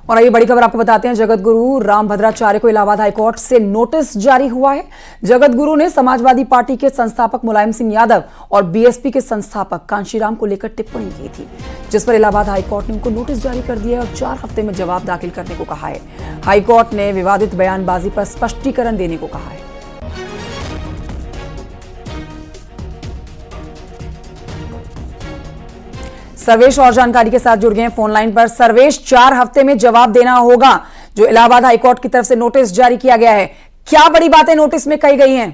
और ये बड़ी खबर आपको बताते हैं, जगत गुरु रामभद्राचार्य को इलाहाबाद हाईकोर्ट से नोटिस जारी हुआ है। जगत गुरु ने समाजवादी पार्टी के संस्थापक मुलायम सिंह यादव और बीएसपी के संस्थापक कांशीराम को लेकर टिप्पणी की थी, जिस पर इलाहाबाद हाईकोर्ट ने उनको नोटिस जारी कर दिया है और 4 हफ्ते में जवाब दाखिल करने को कहा है। हाईकोर्ट ने विवादित बयानबाजी पर स्पष्टीकरण देने को कहा है। सर्वेश और जानकारी के साथ जुड़ गए हैं फोन लाइन पर। सर्वेश, 4 हफ्ते में जवाब देना होगा जो इलाहाबाद हाईकोर्ट की तरफ से नोटिस जारी किया गया है, क्या बड़ी बातें नोटिस में कही गई हैं?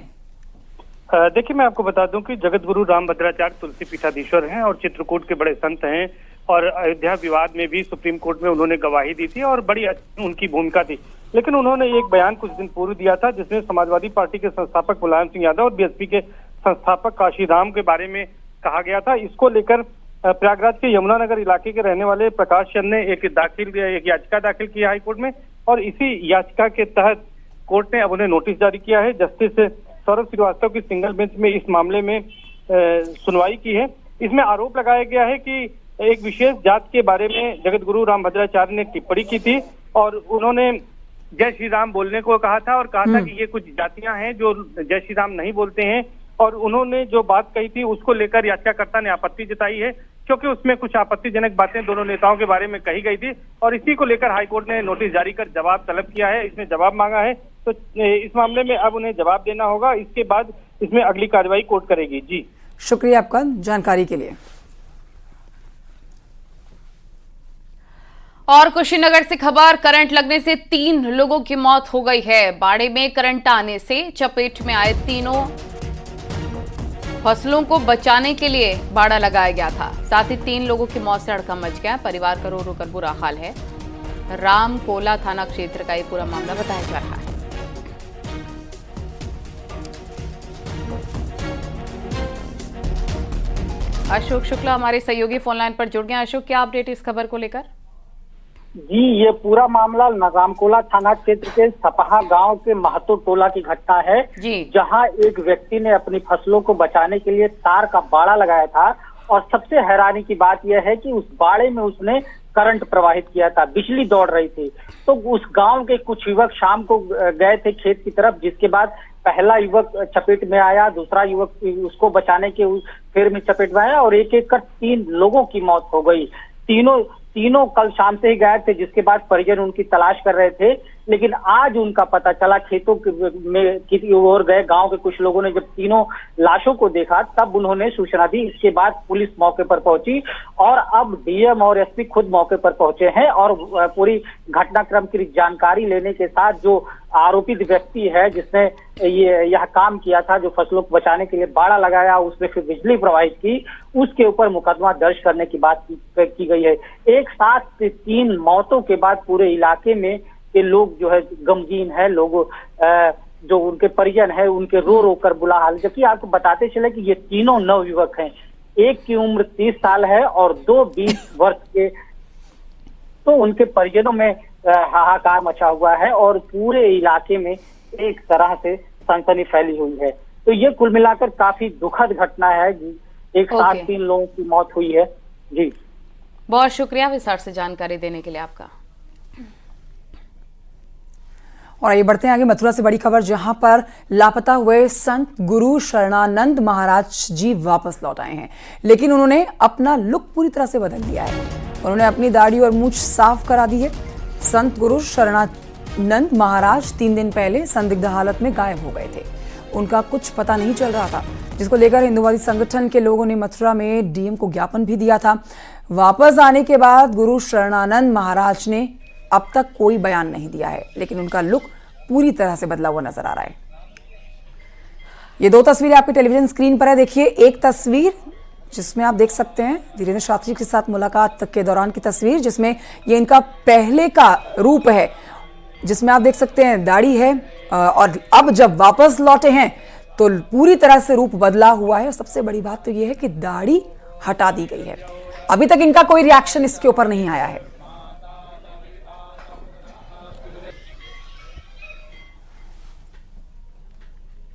देखिए, मैं आपको बता दूं कि जगत गुरु रामभद्राचार्य तुलसी पीठाधीश्वर हैं और चित्रकूट के बड़े संत हैं और अयोध्या विवाद में भी सुप्रीम कोर्ट में उन्होंने गवाही दी थी और बड़ी उनकी भूमिका थी। लेकिन उन्होंने एक बयान कुछ दिन पूर्व दिया था जिसमें समाजवादी पार्टी के संस्थापक मुलायम सिंह यादव और बीएसपी के संस्थापक कांशीराम के बारे में कहा गया था। इसको लेकर प्रयागराज के यमुनानगर इलाके के रहने वाले प्रकाश चंद ने एक याचिका दाखिल की हाईकोर्ट में और इसी याचिका के तहत कोर्ट ने अब उन्हें नोटिस जारी किया है। जस्टिस सौरभ श्रीवास्तव की सिंगल बेंच में इस मामले में सुनवाई की है। इसमें आरोप लगाया गया है कि एक विशेष जात के बारे में जगत गुरु रामभद्राचार्य ने टिप्पणी की थी और उन्होंने जय श्री राम बोलने को कहा था और कहा था कि ये कुछ जातियां हैं जो जय श्री राम नहीं बोलते हैं और उन्होंने जो बात कही थी उसको लेकर याचिकाकर्ता ने आपत्ति जताई है क्योंकि उसमें कुछ आपत्तिजनक बातें दोनों नेताओं के बारे में कही गई थी और इसी को लेकर हाईकोर्ट ने नोटिस जारी कर जवाब तलब किया है। इसमें जवाब मांगा है तो इस मामले में अब उन्हें जवाब देना होगा। इसके बाद इसमें अगली कार्रवाई कोर्ट करेगी। जी, शुक्रिया आपका जानकारी के लिए। और कुशीनगर से खबर, करंट लगने से 3 लोगों की मौत हो गई है। बाड़े में करंट आने से चपेट में आए तीनों फसलों को बचाने के लिए बाड़ा लगाया गया था। साथ ही 3 लोगों की मौत से हड़कंप मच गया। परिवार का रो रो कर बुरा हाल है। रामकोला थाना क्षेत्र का ये पूरा मामला बताया जा रहा है। अशोक शुक्ला हमारे सहयोगी फोनलाइन पर जुड़ गए। अशोक, क्या अपडेट इस खबर को लेकर? जी, ये पूरा मामला रामकोला थाना क्षेत्र के सपहा गांव के महतो टोला की घटना है, जहां एक व्यक्ति ने अपनी फसलों को बचाने के लिए तार का बाड़ा लगाया था और सबसे हैरानी की बात यह है कि उस बाड़े में उसने करंट प्रवाहित किया था, बिजली दौड़ रही थी। तो उस गांव के कुछ युवक शाम को गए थे खेत की तरफ, जिसके बाद पहला युवक चपेट में आया, दूसरा युवक उसको बचाने के फेर में चपेट में आया और एक एक कर 3 लोगों की मौत हो गई। तीनों कल शाम से ही गायब थे, जिसके बाद परिजन उनकी तलाश कर रहे थे। लेकिन आज उनका पता चला, खेतों में की ओर गए गांव के कुछ लोगों ने जब तीनों लाशों को देखा तब उन्होंने सूचना दी। इसके बाद पुलिस मौके पर पहुंची और अब डीएम और एसपी खुद मौके पर पहुंचे हैं और पूरी घटनाक्रम की जानकारी लेने के साथ जो आरोपित व्यक्ति है जिसने यह काम किया था, जो फसलों को बचाने के लिए बाड़ा लगाया, उसमें फिर बिजली प्रवाहित की, उसके ऊपर मुकदमा दर्ज करने की बात की गई है। एक साथ 3 मौतों के बाद पूरे इलाके में ये लोग जो है गमगीन है, लोग जो उनके परिजन है उनके रो रो कर बुरा हाल। जबकि आपको बताते चले कि ये तीनों नवयुवक हैं, एक की उम्र 30 साल है और 2 20 वर्ष के। तो उनके परिजनों में हाहाकार मचा हुआ है और पूरे इलाके में एक तरह से सनसनी फैली हुई है। तो ये कुल मिलाकर काफी दुखद घटना है। एक साथ 3 लोगों की मौत हुई है। जी, बहुत शुक्रिया विस्तार से जानकारी देने के लिए आपका। और आइए बढ़ते हैं आगे। मथुरा से बड़ी खबर, जहां पर लापता हुए संत गुरु शरणानंद महाराज जी वापस लौट आए हैं, लेकिन उन्होंने अपना लुक पूरी तरह से बदल दिया है। उन्होंने अपनी दाढ़ी और मूंछ साफ करा दी है। संत गुरु शरणानंद महाराज 3 दिन पहले संदिग्ध हालत में गायब हो गए थे। उनका कुछ पता नहीं चल रहा था, जिसको लेकर हिंदुवादी संगठन के लोगों ने मथुरा में डीएम को ज्ञापन भी दिया था। वापस आने के बाद गुरु शरणानंद महाराज ने अब तक कोई बयान नहीं दिया है, लेकिन उनका लुक पूरी तरह से बदला हुआ नजर आ रहा है। ये 2 तस्वीरें आपके टेलीविजन स्क्रीन पर है। देखिए, एक तस्वीर जिसमें आप देख सकते हैं धीरेन्द्र शास्त्री के साथ मुलाकात के दौरान की तस्वीर, जिसमें ये इनका पहले का रूप है, जिसमें आप देख सकते हैं दाढ़ी है और अब जब वापस लौटे हैं तो पूरी तरह से रूप बदला हुआ है। सबसे बड़ी बात तो ये है कि दाढ़ी हटा दी गई है। अभी तक इनका कोई रिएक्शन इसके ऊपर नहीं आया है।